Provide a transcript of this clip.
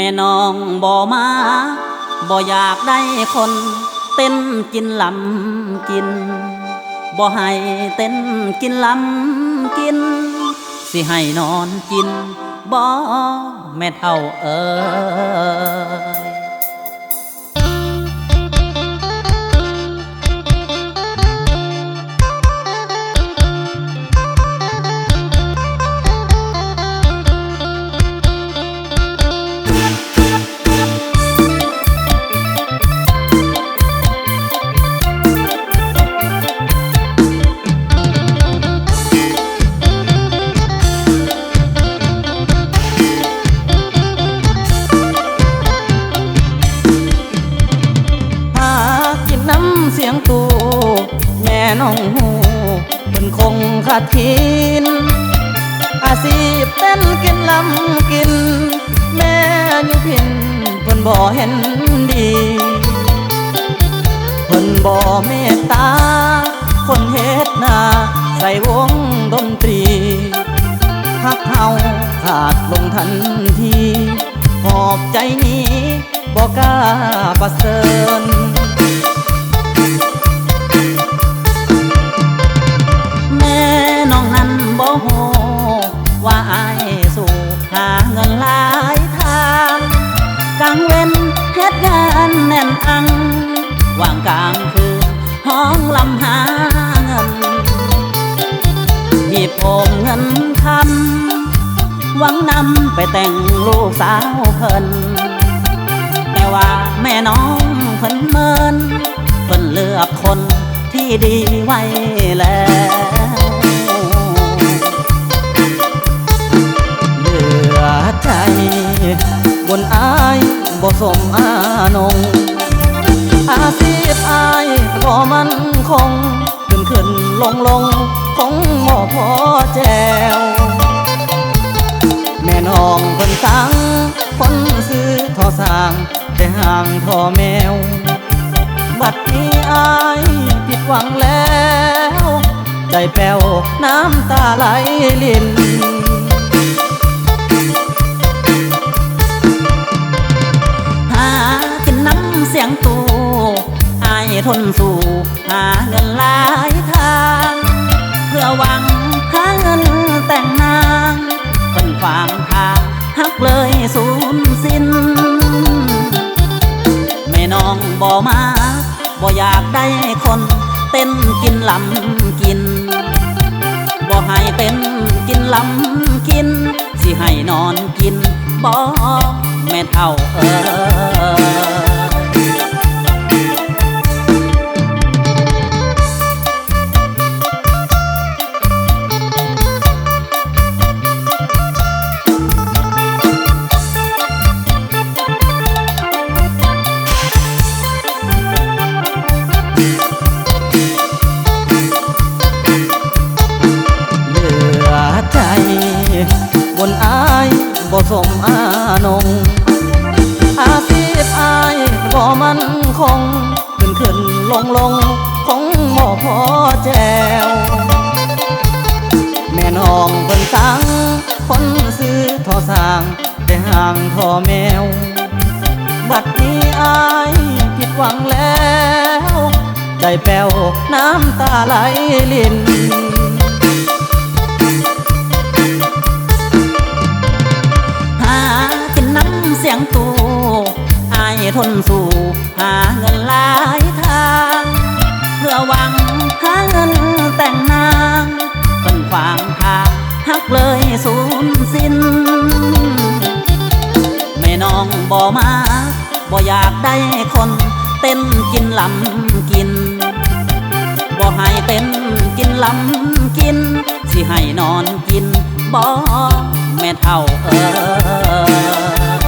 ม่น้องบ่มาบ่อยากได้คนเต้นกินลำกินบ่ให้เต้นกินลำกินสิให้นอนกินบ่แม่เฒ่าเอ๋ยเสียงตูแม่น้องหูเป็นคงขาดทินอาชีพเต้นกินลำกินแม่ยุพินเพิ่นบ่เห็นดีเพิ่นบ่เมตตาคนเฮ็ดนาใส่วงดนตรีฮักเฮาขาดลงทันทีหอบใจนี้บ่กล้าประเสริญน้องนั้นบ่โหว่าอายสู่หาเงินหลายทางกลางเว้นเฮ็ดงานแน่นอังว่างกลางคืนห้องลำหาเงินหยิบโอมเงินคำหวังนำไปแต่งลูกสาวเพิ่นแต่ว่าแม่น้องเพิ่นเมินเพิ่นเลือกคนที่ดีไว้แล้วใจบนอายบ่สมอานงอาชีพอายบ่มันคงขึ้นลงคงบ่พอแจวแม่น้องเพิ่นสั่งคนซื้อทอสร้างแต่ห่างทอแมวบัดนี้อายผิดหวังแล้วใจแป้วน้ำตาไหลลินกินน้ำเสียงตูอายทนสู่หาเงินหลายทางเพื่อหวังหาเงินแต่งนางเป็นความทางฮักเลยสูญสิ้นแม่น้องบ่มาบ่อยากได้คนเต้นกินลำกินบ่ให้เป็นกินลำกินสิให้นอนกินบ่แม่เฒ่าเอ๋บนอายบ่สมอานงอาชีพอายบ่มันคงขึ้นลงคงบ่พอแจวแม่น้องเพิ่นสั่งคนซื้อทอสร้างแต่ห่างทอแมวบัดนี้อายผิดหวังแล้วใจแป้วน้ำตาไหลลินกินน้ำเสียงตูอายทนสู่หาเงินหลายทางเพื่อหวังหาเงินแต่งนางเป็นความทางฮักเลยสูญสิ้นแม่น้องบ่มาบ่อยากได้คนเต้นกินลำกินบ่ให้เป็นกินลำกินสิให้นอนกินบ่แม่เฒ่าเอ๋ย